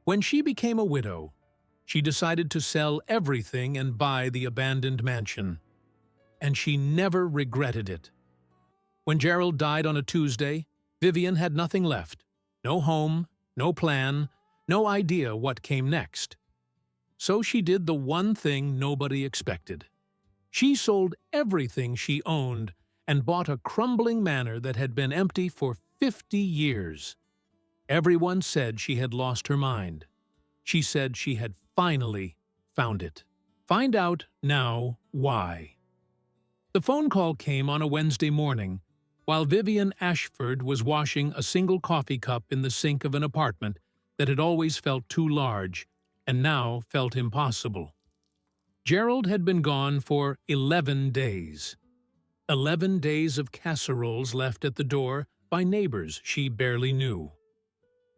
When she became a widow, she decided to sell everything and buy the abandoned mansion. And she never regretted it. When Gerald died on a Tuesday, Vivian had nothing left. No home, no plan, no idea what came next. So she did the one thing nobody expected. She sold everything she owned and bought a crumbling manor that had been empty for 50 years. Everyone said she had lost her mind. She said she had finally found it. Find out now why. The phone call came on a Wednesday morning, while Vivian Ashford was washing a single coffee cup in the sink of an apartment that had always felt too large and now felt impossible. Gerald had been gone for 11 days. 11 days of casseroles left at the door by neighbors she barely knew.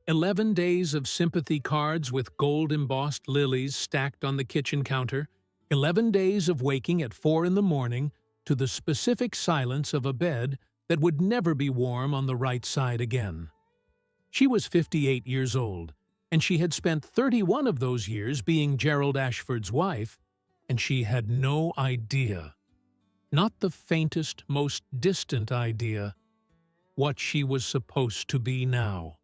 11 days of sympathy cards with gold-embossed lilies stacked on the kitchen counter. 11 days of waking at 4 in the morning to the specific silence of a bed that would never be warm on the right side again. She was 58 years old, and she had spent 31 of those years being Gerald Ashford's wife, and she had no idea, not the faintest, most distant idea, what she was supposed to be now.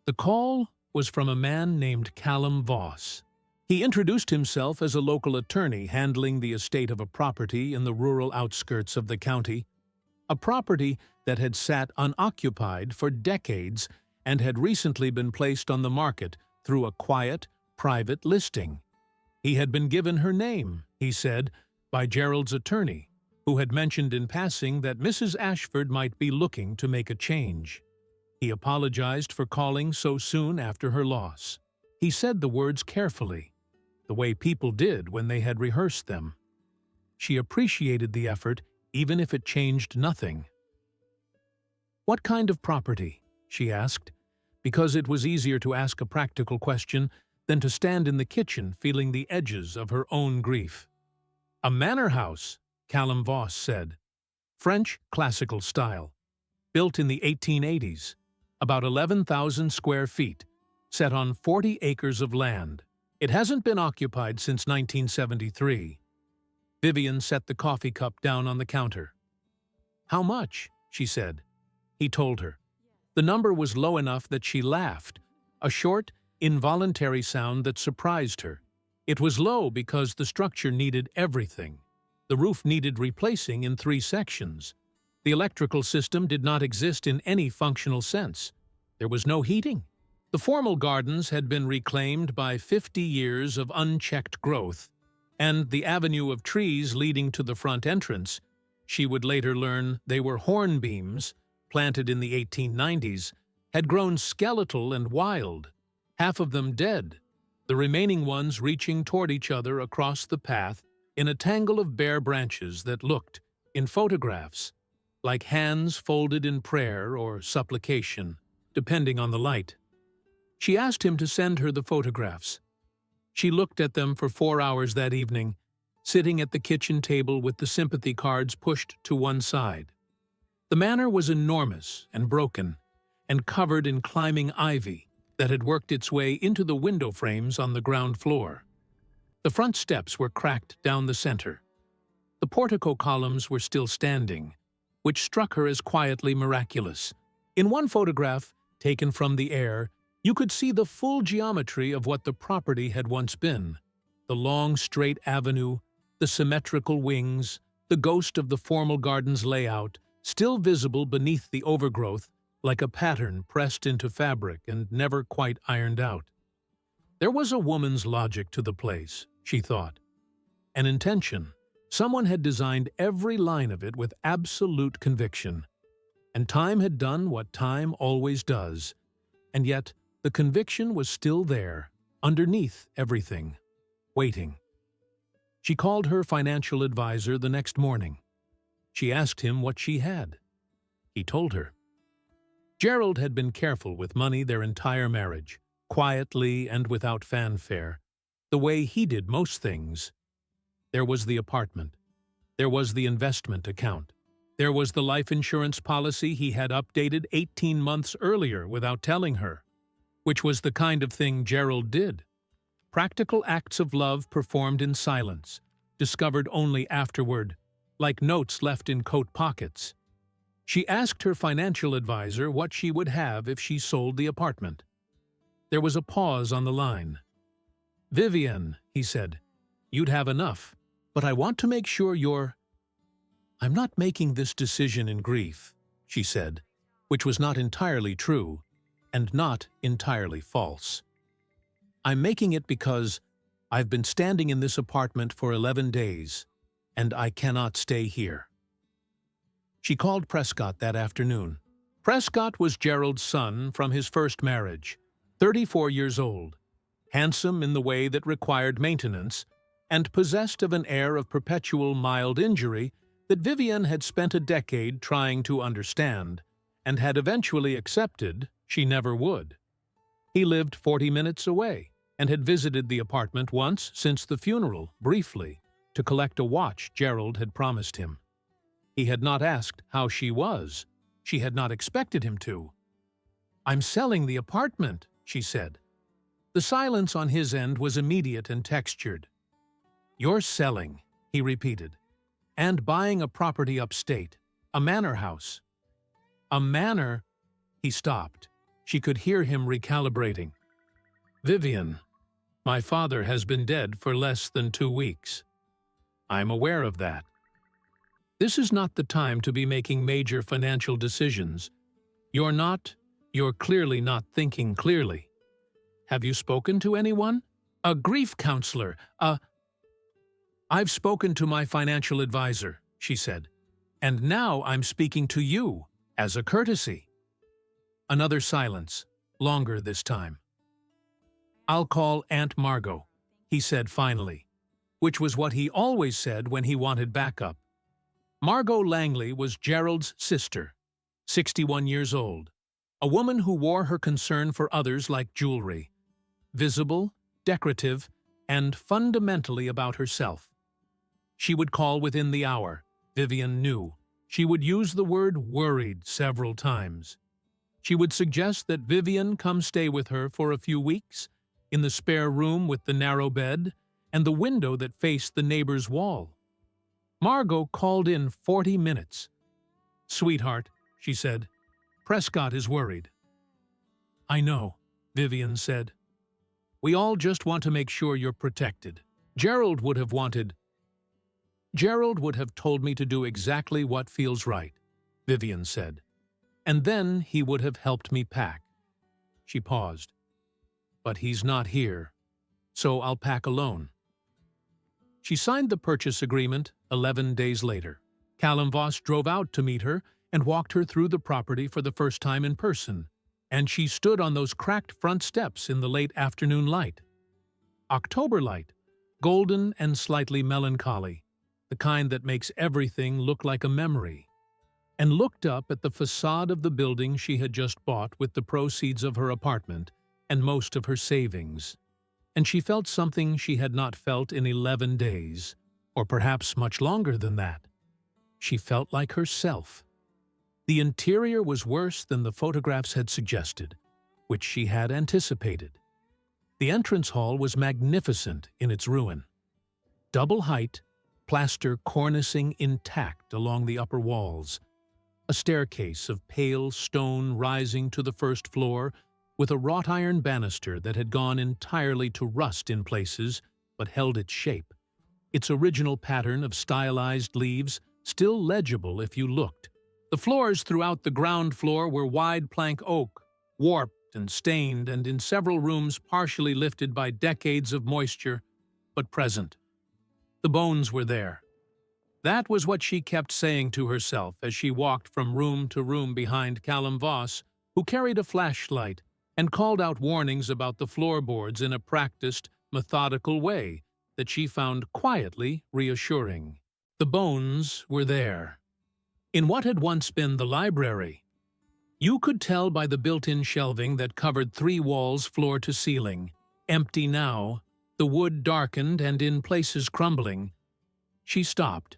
The call was from a man named Callum Voss. He introduced himself as a local attorney handling the estate of a property in the rural outskirts of the county, a property that had sat unoccupied for decades and had recently been placed on the market through a quiet, private listing. He had been given her name, he said, by Gerald's attorney, who had mentioned in passing that Mrs. Ashford might be looking to make a change. He apologized for calling so soon after her loss. He said the words carefully, the way people did when they had rehearsed them. She appreciated the effort, even if it changed nothing. "What kind of property?" she asked, because it was easier to ask a practical question than to stand in the kitchen feeling the edges of her own grief. "A manor house," Callum Voss said. "French classical style. Built in the 1880s. About 11,000 square feet. Set on 40 acres of land. It hasn't been occupied since 1973. Vivian set the coffee cup down on the counter. "How much?" she said. He told her. The number was low enough that she laughed, a short, involuntary sound that surprised her. It was low because the structure needed everything. The roof needed replacing in 3 sections. The electrical system did not exist in any functional sense. There was no heating. The formal gardens had been reclaimed by 50 years of unchecked growth, and the avenue of trees leading to the front entrance, she would later learn they were hornbeams, planted in the 1890s, had grown skeletal and wild, half of them dead, the remaining ones reaching toward each other across the path in a tangle of bare branches that looked, in photographs, like hands folded in prayer or supplication, depending on the light. She asked him to send her the photographs. She looked at them for 4 hours that evening, sitting at the kitchen table with the sympathy cards pushed to one side. The manor was enormous and broken, and covered in climbing ivy that had worked its way into the window frames on the ground floor. The front steps were cracked down the center. The portico columns were still standing, which struck her as quietly miraculous. In one photograph, taken from the air, you could see the full geometry of what the property had once been. The long, straight avenue, the symmetrical wings, the ghost of the formal garden's layout, still visible beneath the overgrowth, like a pattern pressed into fabric and never quite ironed out. There was a woman's logic to the place, she thought. An intention. Someone had designed every line of it with absolute conviction. And time had done what time always does. And yet, the conviction was still there, underneath everything, waiting. She called her financial advisor the next morning. She asked him what she had. He told her. Gerald had been careful with money their entire marriage, quietly and without fanfare, the way he did most things. There was the apartment. There was the investment account. There was the life insurance policy he had updated 18 months earlier without telling her. which was the kind of thing Gerald did. Practical acts of love performed in silence, discovered only afterward, like notes left in coat pockets. She asked her financial advisor what she would have if she sold the apartment. There was a pause on the line. "Vivian," he said, "you'd have enough, but I want to make sure you're—" "I'm not making this decision in grief," she said, which was not entirely true and not entirely false. "I'm making it because I've been standing in this apartment for 11 days, and I cannot stay here." She called Prescott that afternoon. Prescott was Gerald's son from his first marriage, 34 years old, handsome in the way that required maintenance, and possessed of an air of perpetual mild injury that Vivian had spent a decade trying to understand, and had eventually accepted she never would. He lived 40 minutes away, and had visited the apartment once since the funeral, briefly, to collect a watch Gerald had promised him. He had not asked how she was. She had not expected him to. "I'm selling the apartment," she said. The silence on his end was immediate and textured. "You're selling," he repeated, "and buying a property upstate, a manor house." "A manor—" He stopped. She could hear him recalibrating. "Vivian, my father has been dead for less than 2 weeks. I'm aware of that. This is not the time to be making major financial decisions. You're clearly not thinking clearly. Have you spoken to anyone? A grief counselor, I've spoken to my financial advisor," she said, "and now I'm speaking to you, as a courtesy." Another silence, longer this time. "I'll call Aunt Margot," he said finally, which was what he always said when he wanted backup. Margot Langley was Gerald's sister, 61 years old, a woman who wore her concern for others like jewelry, visible, decorative, and fundamentally about herself. She would call within the hour, Vivian knew. She would use the word worried several times. She would suggest that Vivian come stay with her for a few weeks, in the spare room with the narrow bed and the window that faced the neighbor's wall. Margot called in 40 minutes. "Sweetheart," she said, "Prescott is worried." "I know," Vivian said. "We all just want to make sure you're protected. Gerald would have told me to do exactly what feels right," Vivian said. "And then he would have helped me pack." She paused. "But he's not here, so I'll pack alone." She signed the purchase agreement 11 days later. Callum Voss drove out to meet her and walked her through the property for the first time in person, and she stood on those cracked front steps in the late afternoon light. October light, golden and slightly melancholy, the kind that makes everything look like a memory, and looked up at the facade of the building she had just bought with the proceeds of her apartment and most of her savings. And she felt something she had not felt in 11 days, or perhaps much longer than that. She felt like herself. The interior was worse than the photographs had suggested, which she had anticipated. The entrance hall was magnificent in its ruin. Double height, plaster cornicing intact along the upper walls, a staircase of pale stone rising to the first floor with a wrought iron banister that had gone entirely to rust in places but held its shape, its original pattern of stylized leaves still legible if you looked. The floors throughout the ground floor were wide plank oak, warped and stained, and in several rooms partially lifted by decades of moisture, but present. The bones were there. That was what she kept saying to herself as she walked from room to room behind Callum Voss, who carried a flashlight and called out warnings about the floorboards in a practiced, methodical way that she found quietly reassuring. The bones were there. In what had once been the library. You could tell by the built-in shelving that covered 3 walls floor to ceiling, empty now, the wood darkened and in places crumbling. She stopped.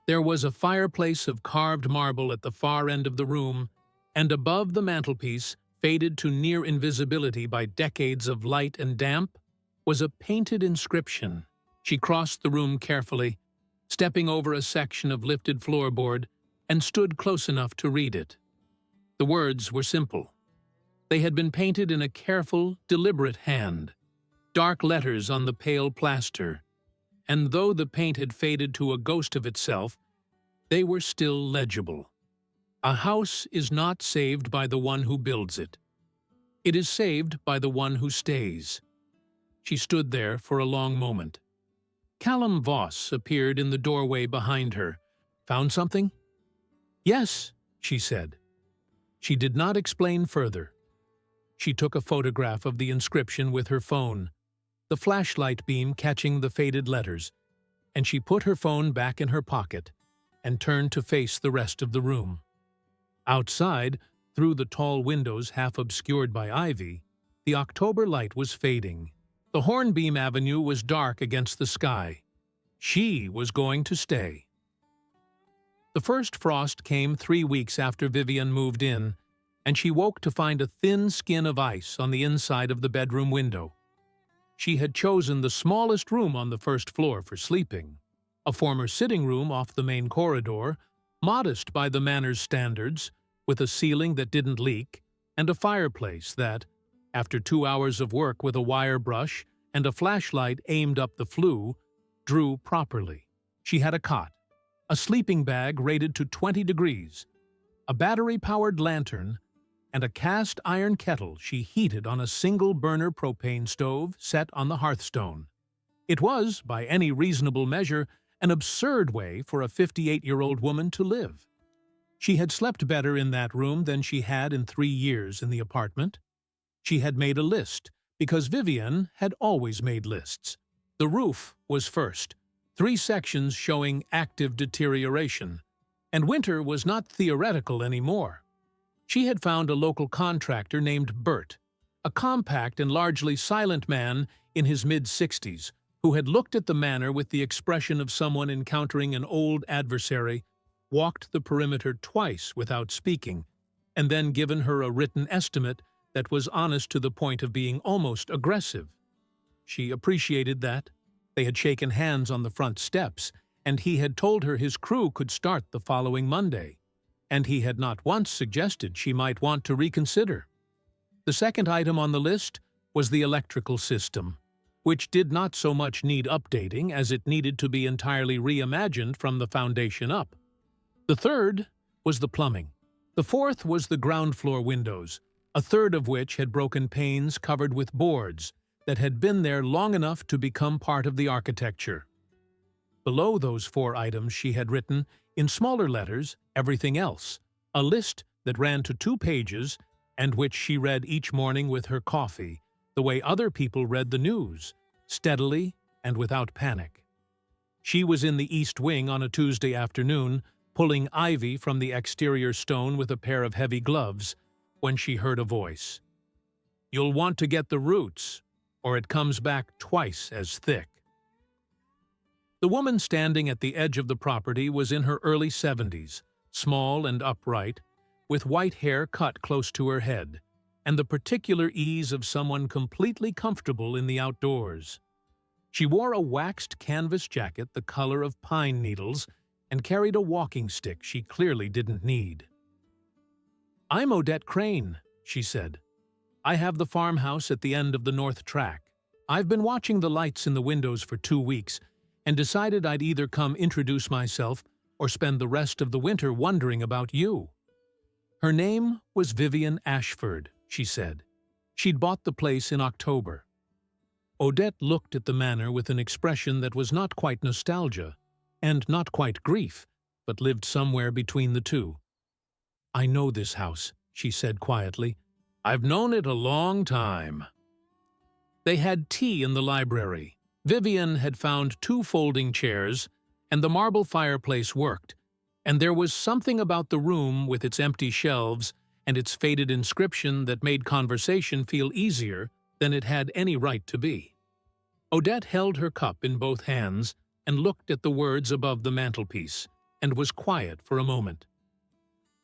There was a fireplace of carved marble at the far end of the room, and above the mantelpiece, faded to near invisibility by decades of light and damp, was a painted inscription. She crossed the room carefully, stepping over a section of lifted floorboard, and stood close enough to read it. The words were simple. They had been painted in a careful, deliberate hand, dark letters on the pale plaster, and though the paint had faded to a ghost of itself, they were still legible. A house is not saved by the one who builds it. It is saved by the one who stays. She stood there for a long moment. Callum Voss appeared in the doorway behind her. "Found something?" "Yes," she said. She did not explain further. She took a photograph of the inscription with her phone, the flashlight beam catching the faded letters, and she put her phone back in her pocket and turned to face the rest of the room. Outside, through the tall windows half obscured by ivy, the October light was fading. The Hornbeam Avenue was dark against the sky. She was going to stay. The first frost came 3 weeks after Vivian moved in, and she woke to find a thin skin of ice on the inside of the bedroom window. She had chosen the smallest room on the first floor for sleeping, a former sitting room off the main corridor, modest by the manor's standards, with a ceiling that didn't leak, and a fireplace that, after 2 hours of work with a wire brush and a flashlight aimed up the flue, drew properly. She had a cot, a sleeping bag rated to 20 degrees, a battery-powered lantern, and a cast-iron kettle she heated on a single-burner propane stove set on the hearthstone. It was, by any reasonable measure, an absurd way for a 58-year-old woman to live. She had slept better in that room than she had in 3 years in the apartment. She had made a list, because Vivian had always made lists. The roof was first, 3 sections showing active deterioration, and winter was not theoretical anymore. She had found a local contractor named Bert, a compact and largely silent man in his mid-60s, who had looked at the manor with the expression of someone encountering an old adversary, walked the perimeter twice without speaking, and then given her a written estimate that was honest to the point of being almost aggressive. She appreciated that. They had shaken hands on the front steps, and he had told her his crew could start the following Monday, and he had not once suggested she might want to reconsider. The second item on the list was the electrical system, which did not so much need updating as it needed to be entirely reimagined from the foundation up. The third was the plumbing. The fourth was the ground floor windows, a third of which had broken panes covered with boards that had been there long enough to become part of the architecture. Below those 4 items she had written, in smaller letters, everything else, a list that ran to 2 pages and which she read each morning with her coffee, the way other people read the news, steadily and without panic. She was in the East Wing on a Tuesday afternoon, pulling ivy from the exterior stone with a pair of heavy gloves, when she heard a voice. "You'll want to get the roots, or it comes back twice as thick." The woman standing at the edge of the property was in her early 70s, small and upright, with white hair cut close to her head, and the particular ease of someone completely comfortable in the outdoors. She wore a waxed canvas jacket the color of pine needles and carried a walking stick she clearly didn't need. "I'm Odette Crane," she said. "I have the farmhouse at the end of the North Track. I've been watching the lights in the windows for 2 weeks and decided I'd either come introduce myself or spend the rest of the winter wondering about you." Her name was Vivian Ashford, she said. She'd bought the place in October. Odette looked at the manor with an expression that was not quite nostalgia and not quite grief, but lived somewhere between the two. "I know this house," she said quietly. "I've known it a long time." They had tea in the library. Vivian had found 2 folding chairs, and the marble fireplace worked, and there was something about the room with its empty shelves and its faded inscription that made conversation feel easier than it had any right to be. Odette held her cup in both hands and looked at the words above the mantelpiece, and was quiet for a moment.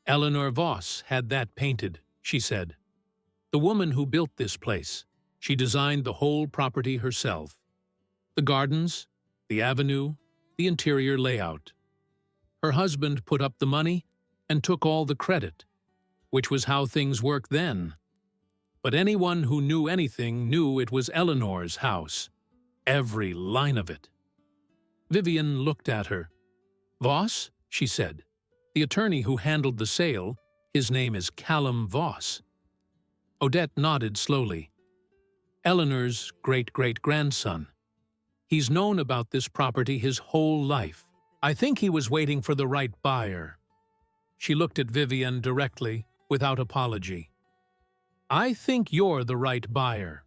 "Eleanor Voss had that painted," she said. The woman who built this place, she designed the whole property herself. The gardens, the avenue, the interior layout. Her husband put up the money and took all the credit, which was how things worked then. But anyone who knew anything knew it was Eleanor's house, every line of it. Vivian looked at her. "Voss?" she said. "The attorney who handled the sale, his name is Callum Voss." Odette nodded slowly. "Eleanor's great-great-grandson. He's known about this property his whole life. I think he was waiting for the right buyer." She looked at Vivian directly, without apology. "I think you're the right buyer."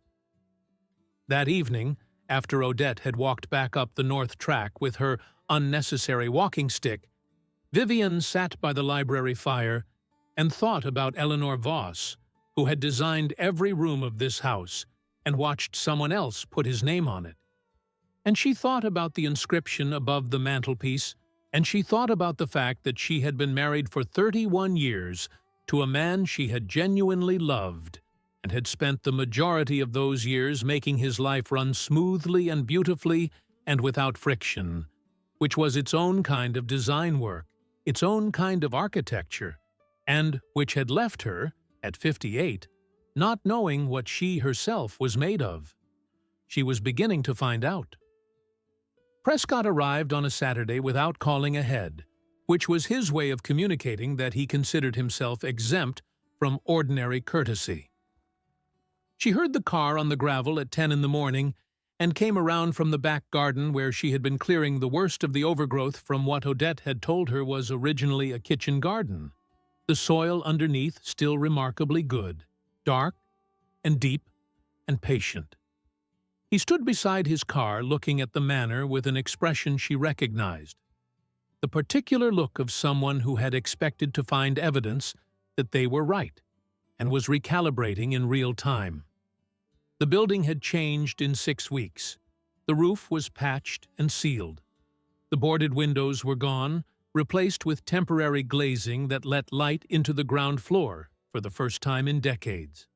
That evening, after Odette had walked back up the north track with her unnecessary walking stick, Vivian sat by the library fire and thought about Eleanor Voss, who had designed every room of this house and watched someone else put his name on it. And she thought about the inscription above the mantelpiece, and she thought about the fact that she had been married for 31 years to a man she had genuinely loved, and had spent the majority of those years making his life run smoothly and beautifully and without friction, which was its own kind of design work, its own kind of architecture, and which had left her, at 58, not knowing what she herself was made of. She was beginning to find out. Prescott arrived on a Saturday without calling ahead, which was his way of communicating that he considered himself exempt from ordinary courtesy. She heard the car on the gravel at 10 in the morning and came around from the back garden where she had been clearing the worst of the overgrowth from what Odette had told her was originally a kitchen garden, the soil underneath still remarkably good, dark and deep and patient. He stood beside his car looking at the manor with an expression she recognized, the particular look of someone who had expected to find evidence that they were right and was recalibrating in real time. The building had changed in 6 weeks. The roof was patched and sealed. The boarded windows were gone, replaced with temporary glazing that let light into the ground floor for the first time in decades.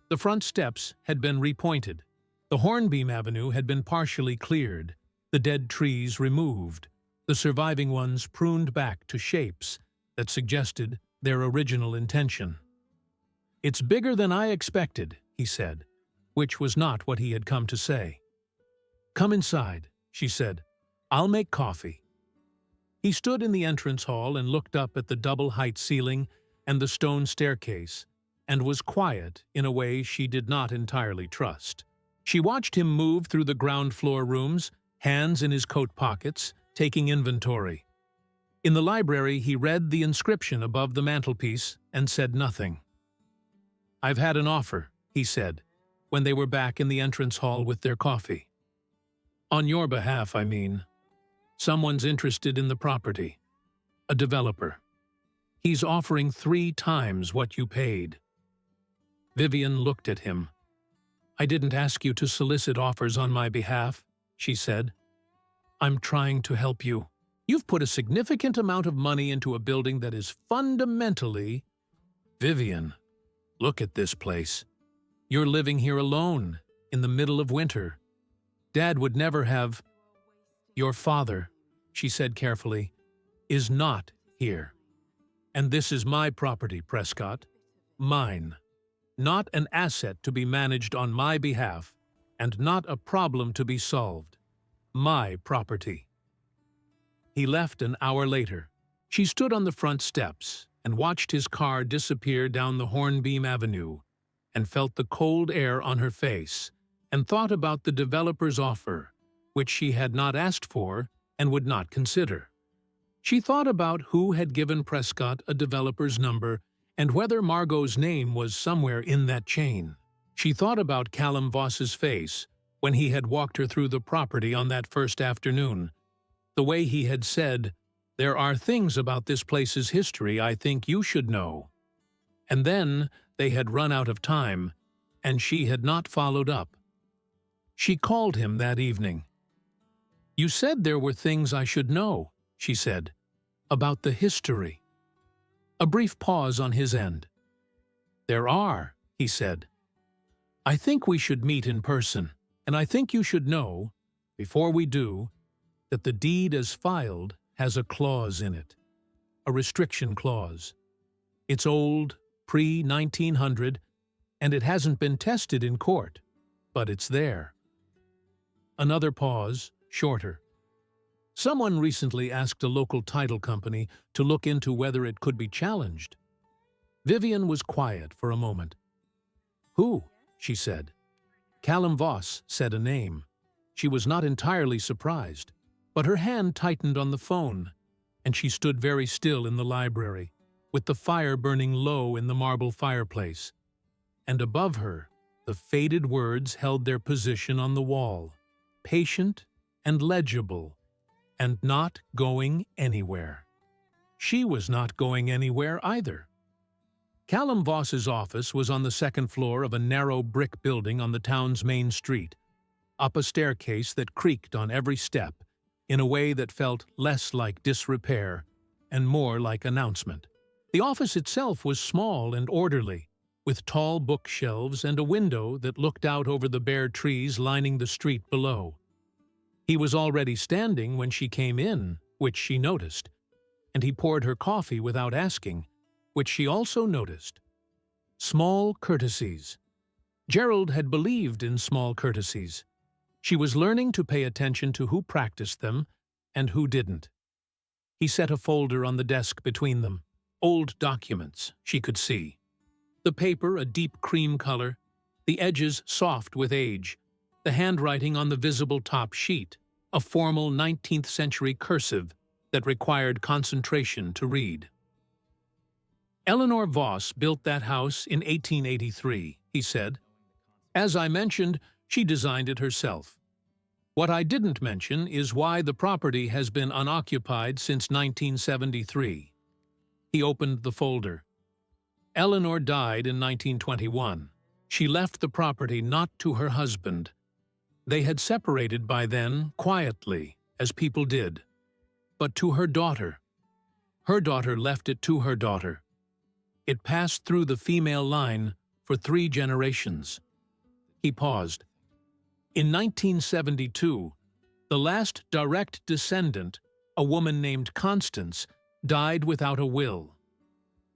The front steps had been repointed. The hornbeam avenue had been partially cleared, the dead trees removed, the surviving ones pruned back to shapes that suggested their original intention. "It's bigger than I expected," he said, which was not what he had come to say. "Come inside," she said. "I'll make coffee." He stood in the entrance hall and looked up at the double-height ceiling and the stone staircase, and was quiet in a way she did not entirely trust. She watched him move through the ground-floor rooms, hands in his coat pockets, taking inventory. In the library, he read the inscription above the mantelpiece and said nothing. "I've had an offer," he said, when they were back in the entrance hall with their coffee. "On your behalf, I mean. Someone's interested in the property. A developer. He's offering 3 times what you paid." Vivian looked at him. "I didn't ask you to solicit offers on my behalf," she said. "I'm trying to help you. You've put a significant amount of money into a building that is fundamentally—" "Vivian, look at this place. You're living here alone, in the middle of winter. Dad would never have—" "Your father," she said carefully, "is not here. And this is my property, Prescott. Mine. Not an asset to be managed on my behalf, and not a problem to be solved. My property." He left an hour later. She stood on the front steps and watched his car disappear down the Hornbeam Avenue, and felt the cold air on her face, and thought about the developer's offer, which she had not asked for and would not consider. She thought about who had given Prescott a developer's number and whether Margot's name was somewhere in that chain. She thought about Callum Voss's face when he had walked her through the property on that first afternoon, the way he had said, "There are things about this place's history I think you should know." And then they had run out of time, and she had not followed up. She called him that evening. "You said there were things I should know," she said, "about the history." A brief pause on his end. "There are," he said. "I think we should meet in person, and I think you should know, before we do, that the deed as filed has a clause in it, a restriction clause. It's old, pre-1900, and it hasn't been tested in court, but it's there." Another pause, shorter. Someone recently asked a local title company to look into whether it could be challenged. Vivian was quiet for a moment. "Who?" she said. Callum Voss said a name. She was not entirely surprised, but her hand tightened on the phone, and she stood very still in the library, with the fire burning low in the marble fireplace. And above her, the faded words held their position on the wall, patient and legible, and not going anywhere. She was not going anywhere either. Callum Voss's office was on the second floor of a narrow brick building on the town's main street, up a staircase that creaked on every step in a way that felt less like disrepair and more like announcement. The office itself was small and orderly, with tall bookshelves and a window that looked out over the bare trees lining the street below. He was already standing when she came in, which she noticed, and he poured her coffee without asking, which she also noticed. Small courtesies. Gerald had believed in small courtesies. She was learning to pay attention to who practiced them and who didn't. He set a folder on the desk between them. Old documents, she could see. The paper a deep cream color, the edges soft with age, the handwriting on the visible top sheet, a formal 19th century cursive that required concentration to read. "Eleanor Voss built that house in 1883, he said. "As I mentioned, she designed it herself. What I didn't mention is why the property has been unoccupied since 1973. He opened the folder. "Eleanor died in 1921. She left the property not to her husband. They had separated by then, quietly, as people did, but to her daughter. Her daughter left it to her daughter. It passed through the female line for 3 generations. He paused. In 1972, the last direct descendant, a woman named Constance, died without a will.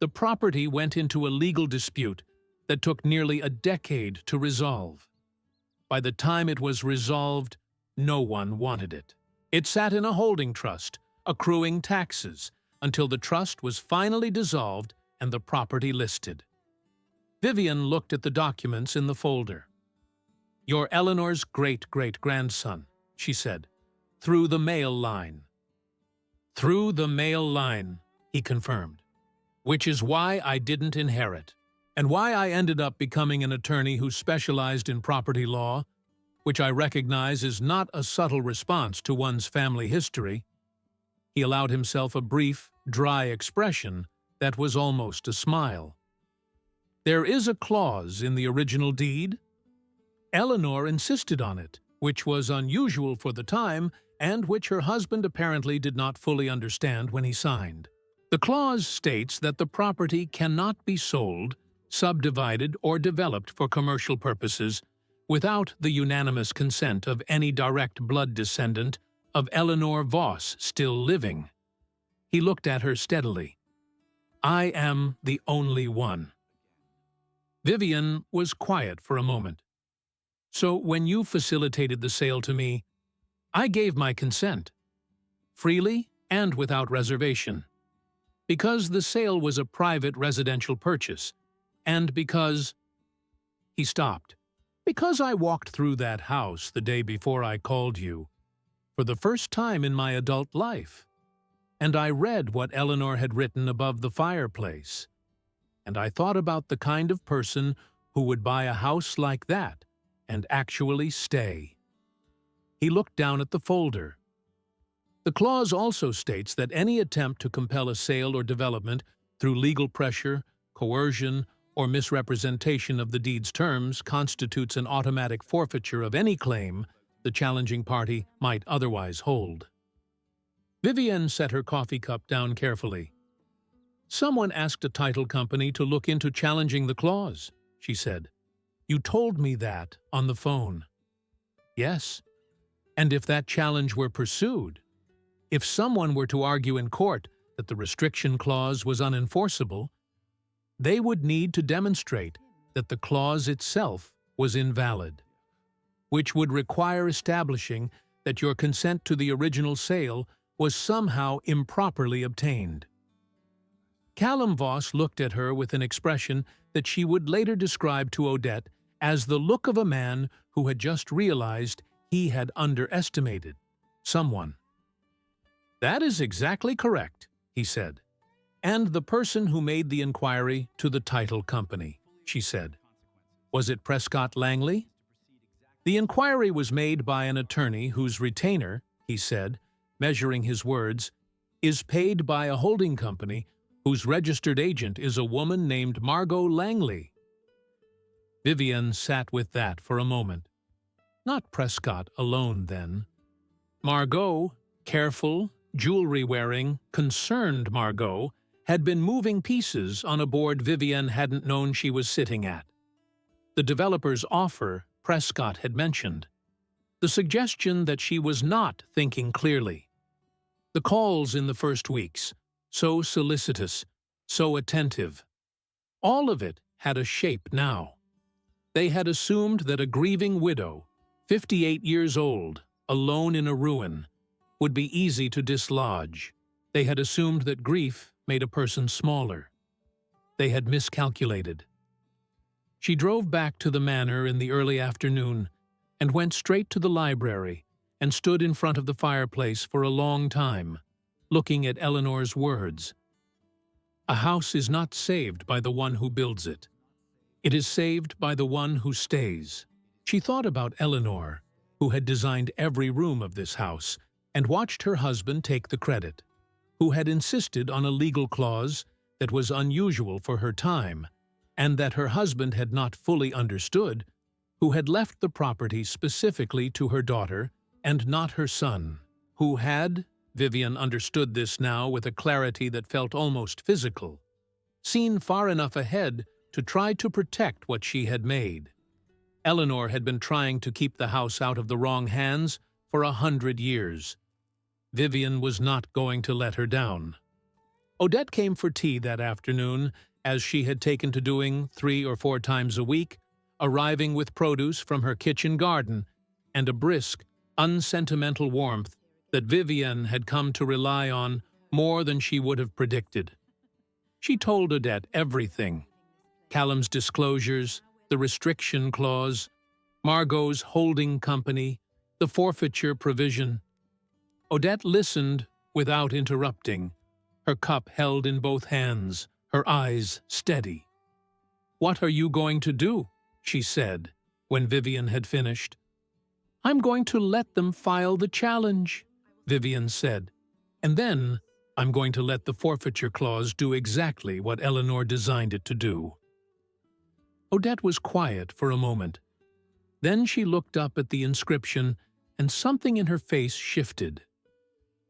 The property went into a legal dispute that took nearly a decade to resolve. By the time it was resolved, no one wanted it. It sat in a holding trust, accruing taxes, until the trust was finally dissolved and the property listed. Vivian looked at the documents in the folder. "You're Eleanor's great-great-grandson," she said, "through the male line." "Through the male line," he confirmed, "which is why I didn't inherit, and why I ended up becoming an attorney who specialized in property law, which I recognize is not a subtle response to one's family history." He allowed himself a brief, dry expression that was almost a smile. "There is a clause in the original deed. Eleanor insisted on it, which was unusual for the time and which her husband apparently did not fully understand when he signed. The clause states that the property cannot be sold, subdivided, or developed for commercial purposes without the unanimous consent of any direct blood descendant of Eleanor Voss still living." He looked at her steadily. "I am the only one." Vivian was quiet for a moment. "So when you facilitated the sale to me, I gave my consent, freely and without reservation, because the sale was a private residential purchase, and because—" He stopped. "Because I walked through that house the day before I called you, for the first time in my adult life, and I read what Eleanor had written above the fireplace, and I thought about the kind of person who would buy a house like that and actually stay." He looked down at the folder. "The clause also states that any attempt to compel a sale or development through legal pressure, coercion, or misrepresentation of the deed's terms constitutes an automatic forfeiture of any claim the challenging party might otherwise hold." Vivian set her coffee cup down carefully. "Someone asked a title company to look into challenging the clause," she said. "You told me that on the phone." "Yes. And if that challenge were pursued, if someone were to argue in court that the restriction clause was unenforceable, they would need to demonstrate that the clause itself was invalid, which would require establishing that your consent to the original sale was somehow improperly obtained." Callum Voss looked at her with an expression that she would later describe to Odette as the look of a man who had just realized he had underestimated someone. "That is exactly correct," he said. "And the person who made the inquiry to the title company," she said. "Was it Prescott Langley?" "The inquiry was made by an attorney whose retainer," he said, measuring his words, "is paid by a holding company whose registered agent is a woman named Margot Langley." Vivian sat with that for a moment. Not Prescott alone, then. Margot, careful, jewelry-wearing, concerned Margot, had been moving pieces on a board Vivian hadn't known she was sitting at. The developer's offer Prescott had mentioned. The suggestion that she was not thinking clearly. The calls in the first weeks, so solicitous, so attentive. All of it had a shape now. They had assumed that a grieving widow, 58 years old, alone in a ruin, would be easy to dislodge. They had assumed that grief made a person smaller. They had miscalculated. She drove back to the manor in the early afternoon and went straight to the library and stood in front of the fireplace for a long time, looking at Eleanor's words. "A house is not saved by the one who builds it. It is saved by the one who stays." She thought about Eleanor, who had designed every room of this house, and watched her husband take the credit, who had insisted on a legal clause that was unusual for her time, and that her husband had not fully understood, who had left the property specifically to her daughter and not her son, who had, Vivian understood this now with a clarity that felt almost physical, seen far enough ahead to try to protect what she had made. Eleanor had been trying to keep the house out of the wrong hands for 100 years. Vivian was not going to let her down. Odette came for tea that afternoon, as she had taken to doing 3 or 4 times a week, arriving with produce from her kitchen garden and a brisk, unsentimental warmth that Vivian had come to rely on more than she would have predicted. She told Odette everything: Callum's disclosures, the restriction clause, Margot's holding company, the forfeiture provision. Odette listened without interrupting, her cup held in both hands, her eyes steady. "What are you going to do?" she said, when Vivian had finished. "I'm going to let them file the challenge," Vivian said, "and then I'm going to let the forfeiture clause do exactly what Eleanor designed it to do." Odette was quiet for a moment. Then she looked up at the inscription, and something in her face shifted.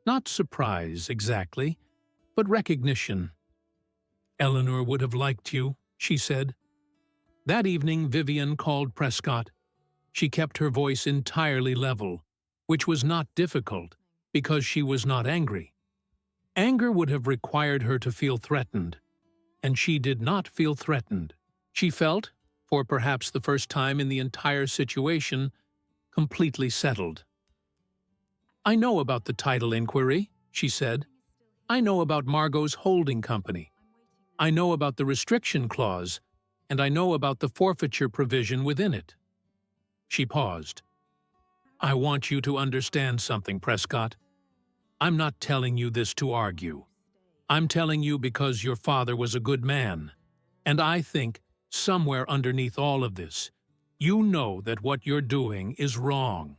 Not surprise, exactly, but recognition. "Eleanor would have liked you," she said. That evening Vivian called Prescott. She kept her voice entirely level, which was not difficult, because she was not angry. Anger would have required her to feel threatened, and she did not feel threatened. She felt, for perhaps the first time in the entire situation, completely settled. "I know about the title inquiry," she said. "I know about Margot's holding company. I know about the restriction clause, and I know about the forfeiture provision within it." She paused. "I want you to understand something, Prescott. I'm not telling you this to argue. I'm telling you because your father was a good man, and I think, somewhere underneath all of this, you know that what you're doing is wrong.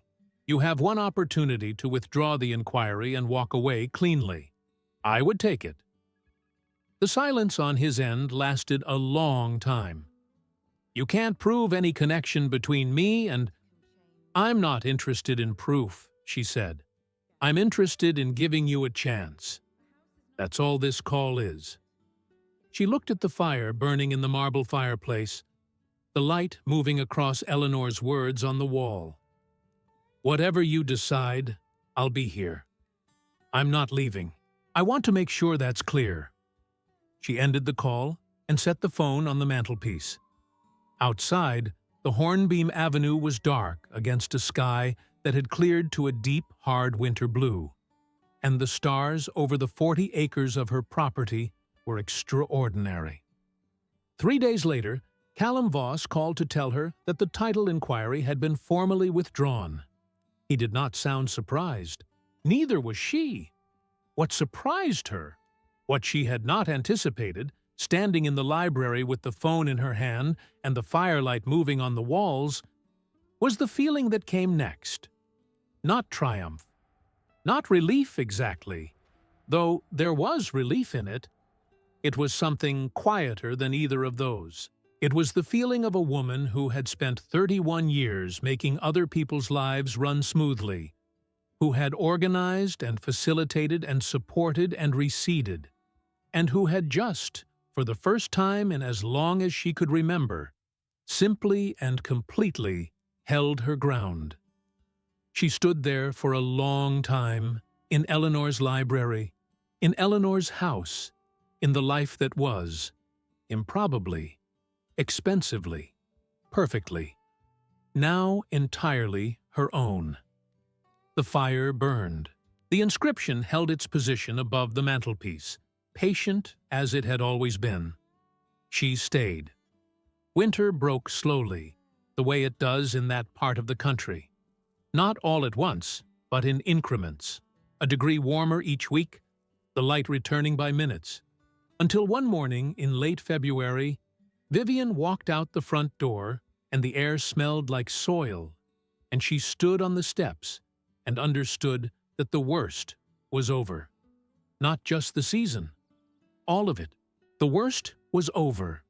You have one opportunity to withdraw the inquiry and walk away cleanly. I would take it." The silence on his end lasted a long time. "You can't prove any connection between me and—" "I'm not interested in proof," she said. "I'm interested in giving you a chance. That's all this call is." She looked at the fire burning in the marble fireplace. the light moving across Eleanor's words on the wall. "Whatever you decide, I'll be here. I'm not leaving. I want to make sure that's clear." She ended the call and set the phone on the mantelpiece. Outside, the Hornbeam Avenue was dark against a sky that had cleared to a deep, hard winter blue, and the stars over the 40 acres of her property were extraordinary. 3 days later, Callum Voss called to tell her that the title inquiry had been formally withdrawn. He did not sound surprised. Neither was she. What surprised her, what she had not anticipated, standing in the library with the phone in her hand and the firelight moving on the walls, was the feeling that came next. Not triumph, not relief exactly, though there was relief in it. It was something quieter than either of those. It was the feeling of a woman who had spent 31 years making other people's lives run smoothly, who had organized and facilitated and supported and receded, and who had just, for the first time in as long as she could remember, simply and completely held her ground. She stood there for a long time, in Eleanor's library, in Eleanor's house, in the life that was, improbably, expensively, perfectly, now entirely her own. The fire burned. The inscription held its position above the mantelpiece, patient as it had always been. She stayed. Winter broke slowly, the way it does in that part of the country. Not all at once, but in increments, a degree warmer each week, the light returning by minutes, until one morning in late February, Vivian walked out the front door and the air smelled like soil, and she stood on the steps and understood that the worst was over. Not just the season. All of it. The worst was over.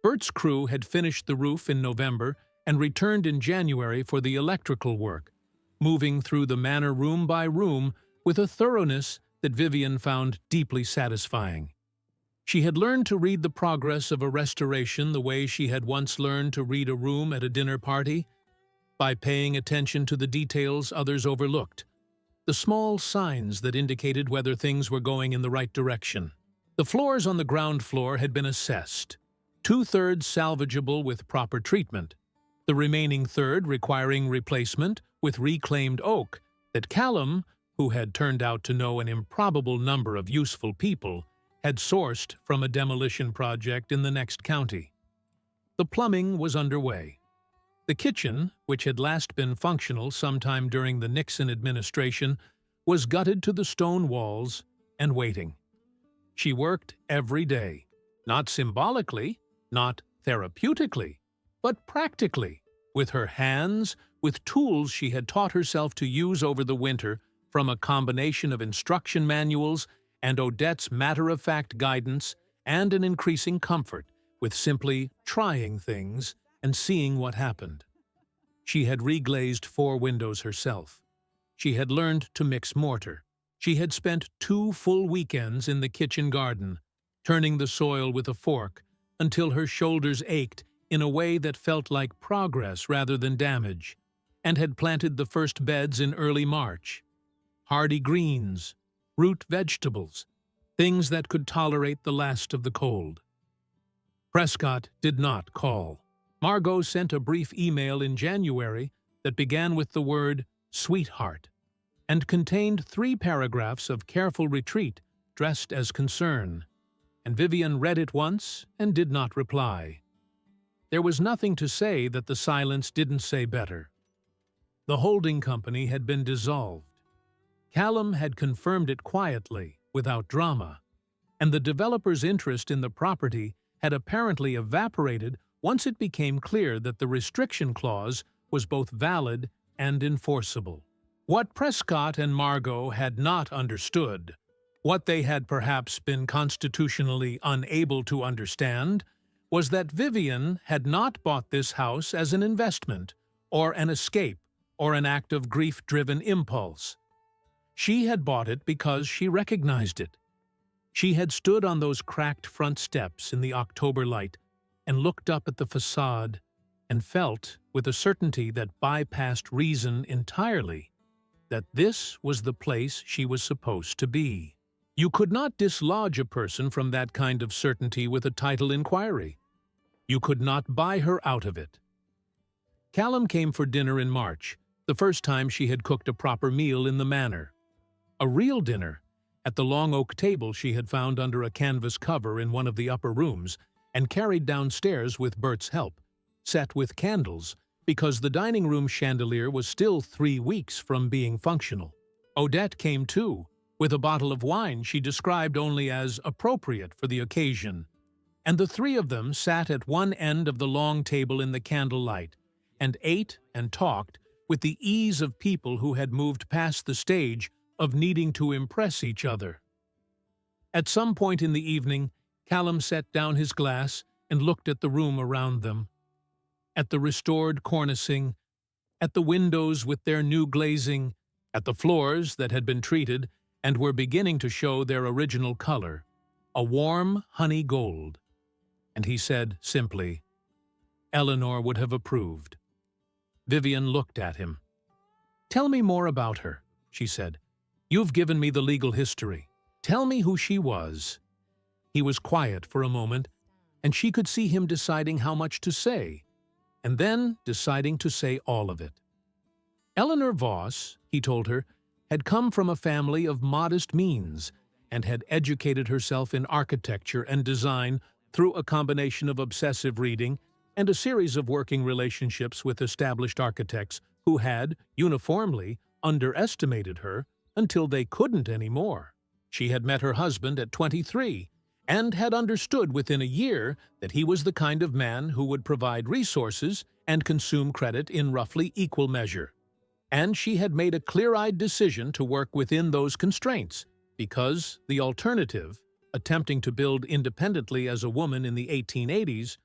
Bert's crew had finished the roof in November and returned in January for the electrical work, moving through the manor room by room with a thoroughness that Vivian found deeply satisfying. She had learned to read the progress of a restoration the way she had once learned to read a room at a dinner party, by paying attention to the details others overlooked, the small signs that indicated whether things were going in the right direction. The floors on the ground floor had been assessed, 2/3 salvageable with proper treatment, the remaining third requiring replacement with reclaimed oak that Callum, who had turned out to know an improbable number of useful people, had sourced from a demolition project in the next county. The plumbing was underway. The kitchen, which had last been functional sometime during the Nixon administration, was gutted to the stone walls and waiting. She worked every day, not symbolically, not therapeutically, but practically, with her hands, with tools she had taught herself to use over the winter from a combination of instruction manuals and Odette's matter-of-fact guidance and an increasing comfort with simply trying things and seeing what happened. She had reglazed 4 windows herself. She had learned to mix mortar. She had spent 2 full weekends in the kitchen garden, turning the soil with a fork until her shoulders ached in a way that felt like progress rather than damage, and had planted the first beds in early March. Hardy greens, root vegetables, things that could tolerate the last of the cold. Prescott did not call. Margot sent a brief email in January that began with the word "sweetheart" and contained 3 paragraphs of careful retreat dressed as concern, and Vivian read it once and did not reply. There was nothing to say that the silence didn't say better. The holding company had been dissolved. Callum had confirmed it quietly, without drama, and the developer's interest in the property had apparently evaporated once it became clear that the restriction clause was both valid and enforceable. What Prescott and Margot had not understood, what they had perhaps been constitutionally unable to understand, was that Vivian had not bought this house as an investment, or an escape, or an act of grief-driven impulse. She had bought it because she recognized it. She had stood on those cracked front steps in the October light and looked up at the facade and felt, with a certainty that bypassed reason entirely, that this was the place she was supposed to be. You could not dislodge a person from that kind of certainty with a title inquiry. You could not buy her out of it. Callum came for dinner in March, the first time she had cooked a proper meal in the manor. A real dinner, at the long oak table she had found under a canvas cover in one of the upper rooms and carried downstairs with Bert's help, set with candles, because the dining room chandelier was still 3 weeks from being functional. Odette came too, with a bottle of wine she described only as appropriate for the occasion, and the three of them sat at one end of the long table in the candlelight, and ate and talked with the ease of people who had moved past the stage of needing to impress each other. At some point in the evening, Callum set down his glass and looked at the room around them, at the restored cornicing, at the windows with their new glazing, at the floors that had been treated and were beginning to show their original color, a warm honey gold. And he said simply, "Eleanor would have approved." Vivian looked at him. "Tell me more about her," she said. "You've given me the legal history. Tell me who she was." He was quiet for a moment, and she could see him deciding how much to say, and then deciding to say all of it. Eleanor Voss, he told her, had come from a family of modest means and had educated herself in architecture and design through a combination of obsessive reading and a series of working relationships with established architects who had, uniformly, underestimated her until they couldn't anymore. She had met her husband at 23 and had understood within a year that he was the kind of man who would provide resources and consume credit in roughly equal measure. And she had made a clear-eyed decision to work within those constraints, because the alternative, attempting to build independently as a woman in the 1880s,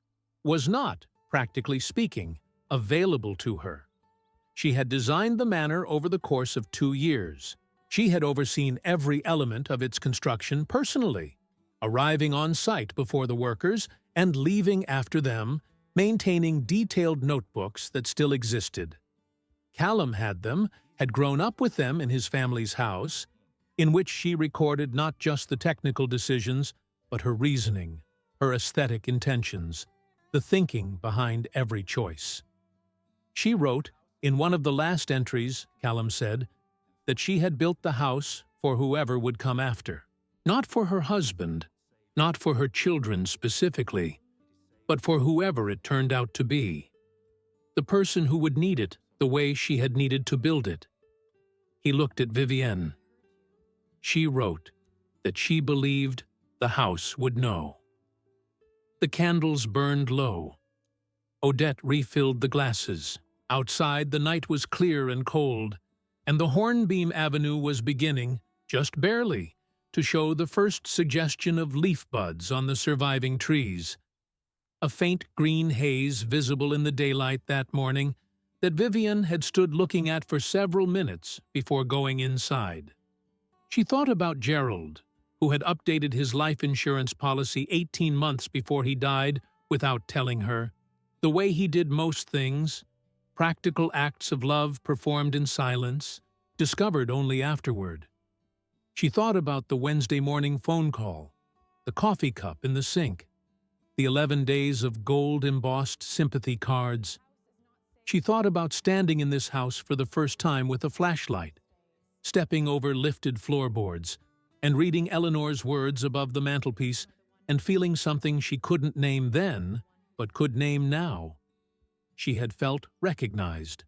was not, practically speaking, available to her. She had designed the manor over the course of 2 years. She had overseen every element of its construction personally, arriving on site before the workers and leaving after them, maintaining detailed notebooks that still existed. Callum had them, had grown up with them in his family's house, in which she recorded not just the technical decisions, but her reasoning, her aesthetic intentions, the thinking behind every choice. She wrote, in one of the last entries, Callum said, that she had built the house for whoever would come after. Not for her husband, not for her children specifically, but for whoever it turned out to be. The person who would need it the way she had needed to build it. He looked at Vivienne. She wrote that she believed the house would know. The candles burned low. Odette refilled the glasses. Outside, the night was clear and cold, and the Hornbeam Avenue was beginning, just barely, to show the first suggestion of leaf buds on the surviving trees. A faint green haze visible in the daylight that morning that Vivian had stood looking at for several minutes before going inside. She thought about Gerald, who had updated his life insurance policy 18 months before he died without telling her, the way he did most things, practical acts of love performed in silence, discovered only afterward. She thought about the Wednesday morning phone call, the coffee cup in the sink, the 11 days of gold-embossed sympathy cards. She thought about standing in this house for the first time with a flashlight, stepping over lifted floorboards, and reading Eleanor's words above the mantelpiece and feeling something she couldn't name then, but could name now. She had felt recognized.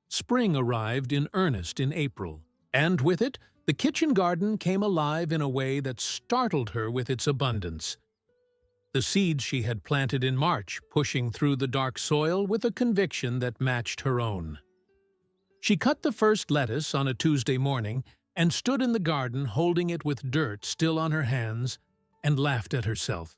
Spring arrived in earnest in April, and with it, the kitchen garden came alive in a way that startled her with its abundance. The seeds she had planted in March pushing through the dark soil with a conviction that matched her own. She cut the first lettuce on a Tuesday morning and stood in the garden holding it with dirt still on her hands and laughed at herself,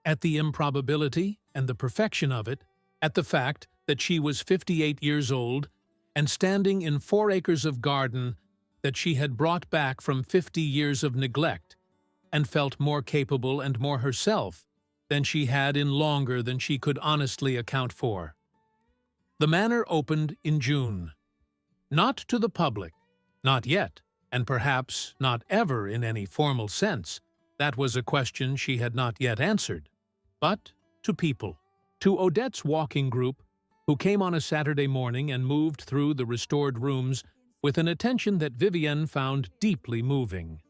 at the improbability and the perfection of it, at the fact that she was 58 years old and standing in 4 acres of garden that she had brought back from 50 years of neglect and felt more capable and more herself than she had in longer than she could honestly account for. The manor opened in June. Not to the public, not yet, and perhaps not ever in any formal sense. That was a question she had not yet answered. But to people, to Odette's walking group, who came on a Saturday morning and moved through the restored rooms with an attention that Vivienne found deeply moving.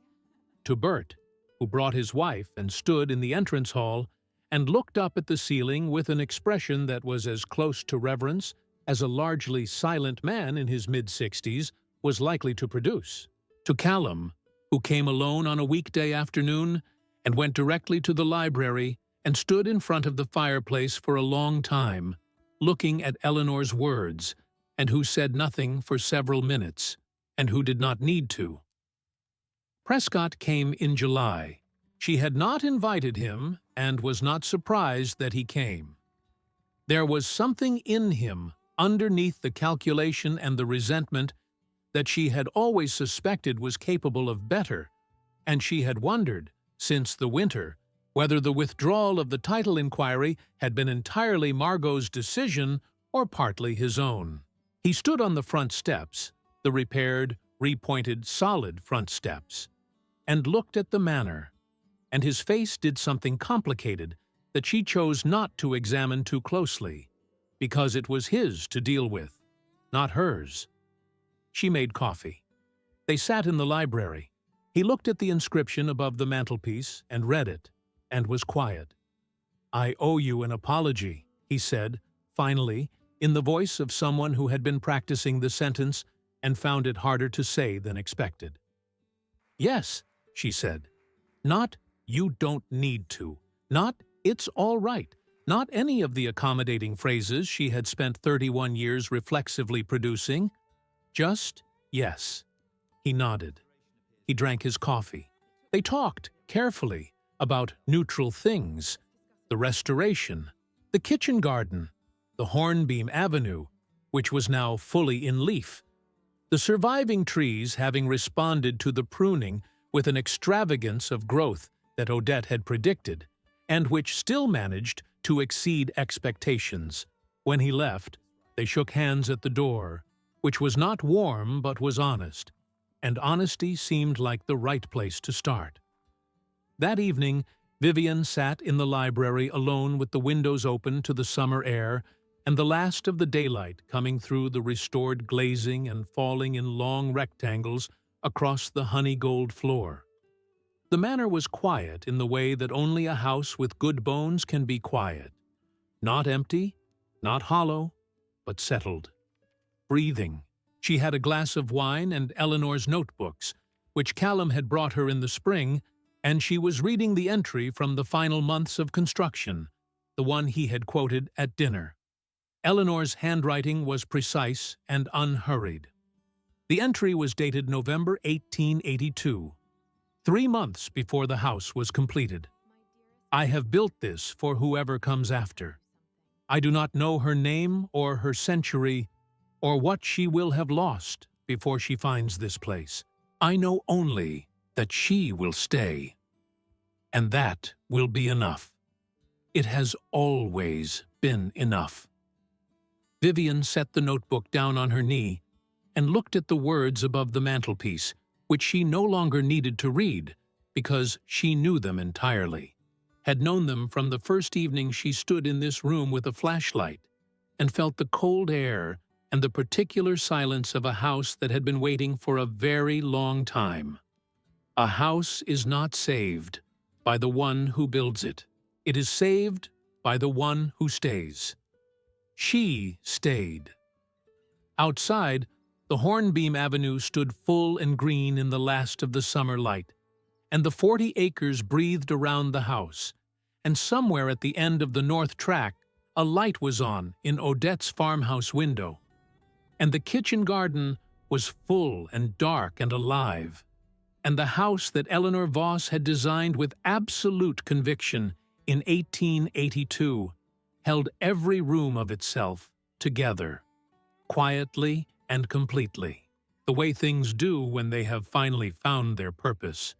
To Bert, who brought his wife and stood in the entrance hall and looked up at the ceiling with an expression that was as close to reverence as a largely silent man in his mid-60s was likely to produce. To Callum, who came alone on a weekday afternoon and went directly to the library and stood in front of the fireplace for a long time, looking at Eleanor's words, and who said nothing for several minutes, and who did not need to. Prescott came in July. She had not invited him and was not surprised that he came. There was something in him, underneath the calculation and the resentment, that she had always suspected was capable of better, and she had wondered, since the winter, whether the withdrawal of the title inquiry had been entirely Margot's decision or partly his own. He stood on the front steps, the repaired, repointed, solid front steps, and looked at the manor, and his face did something complicated that she chose not to examine too closely, because it was his to deal with, not hers. She made coffee. They sat in the library. He looked at the inscription above the mantelpiece and read it, and was quiet. "I owe you an apology," he said, finally, in the voice of someone who had been practicing the sentence and found it harder to say than expected. "Yes," she said. Not, "you don't need to," not, "it's all right," not any of the accommodating phrases she had spent 31 years reflexively producing. Just, "yes." He nodded. He drank his coffee. They talked, carefully, about neutral things, the restoration, the kitchen garden, the Hornbeam Avenue, which was now fully in leaf, the surviving trees having responded to the pruning with an extravagance of growth that Odette had predicted, and which still managed to exceed expectations. When he left, they shook hands at the door, which was not warm but was honest, and honesty seemed like the right place to start. That evening, Vivienne sat in the library alone with the windows open to the summer air and the last of the daylight coming through the restored glazing and falling in long rectangles across the honey-gold floor. The manor was quiet in the way that only a house with good bones can be quiet. Not empty, not hollow, but settled. Breathing. She had a glass of wine and Eleanor's notebooks, which Callum had brought her in the spring, and she was reading the entry from the final months of construction, the one he had quoted at dinner. Eleanor's handwriting was precise and unhurried. The entry was dated November 1882, 3 months before the house was completed. "I have built this for whoever comes after. I do not know her name or her century or what she will have lost before she finds this place. I know only that she will stay, and that will be enough. It has always been enough." Vivienne set the notebook down on her knee and looked at the words above the mantelpiece, which she no longer needed to read because she knew them entirely, had known them from the first evening she stood in this room with a flashlight and felt the cold air and the particular silence of a house that had been waiting for a very long time. A house is not saved by the one who builds it. It is saved by the one who stays. She stayed. Outside, the Hornbeam Avenue stood full and green in the last of the summer light, and the 40 acres breathed around the house, and somewhere at the end of the north track, a light was on in Odette's farmhouse window, and the kitchen garden was full and dark and alive, and the house that Eleanor Voss had designed with absolute conviction in 1882 held every room of itself together, quietly and completely, the way things do when they have finally found their purpose.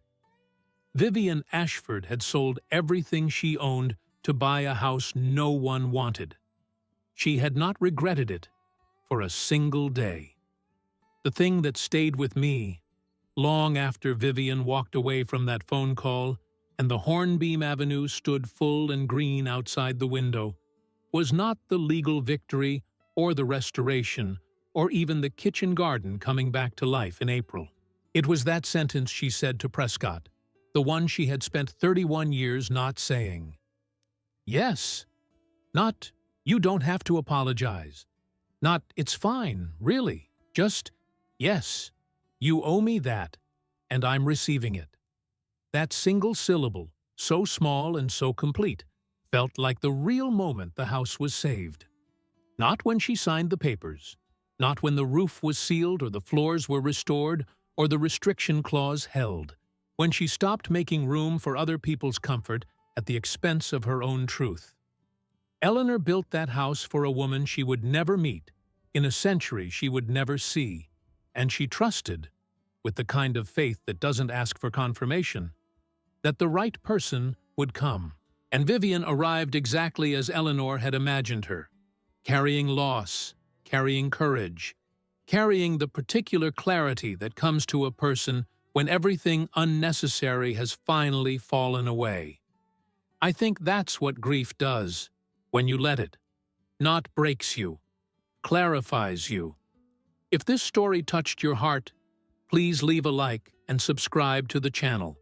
Vivienne Ashford had sold everything she owned to buy a house no one wanted. She had not regretted it, for a single day. The thing that stayed with me, long after Vivian walked away from that phone call and the Hornbeam Avenue stood full and green outside the window, was not the legal victory or the restoration or even the kitchen garden coming back to life in April. It was that sentence she said to Prescott, the one she had spent 31 years not saying. Yes. Not, you don't have to apologize. Not, it's fine, really. Just, yes, you owe me that, and I'm receiving it. That single syllable, so small and so complete, felt like the real moment the house was saved. Not when she signed the papers, not when the roof was sealed or the floors were restored or the restriction clause held, when she stopped making room for other people's comfort at the expense of her own truth. Eleanor built that house for a woman she would never meet, in a century she would never see, and she trusted, with the kind of faith that doesn't ask for confirmation, that the right person would come. And Vivian arrived exactly as Eleanor had imagined her, carrying loss, carrying courage, carrying the particular clarity that comes to a person when everything unnecessary has finally fallen away. I think that's what grief does, when you let it. Not breaks you, clarifies you. If this story touched your heart, please leave a like and subscribe to the channel.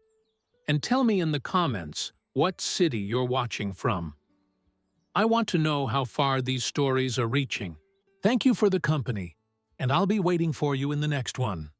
And tell me in the comments what city you're watching from. I want to know how far these stories are reaching. Thank you for the company, and I'll be waiting for you in the next one.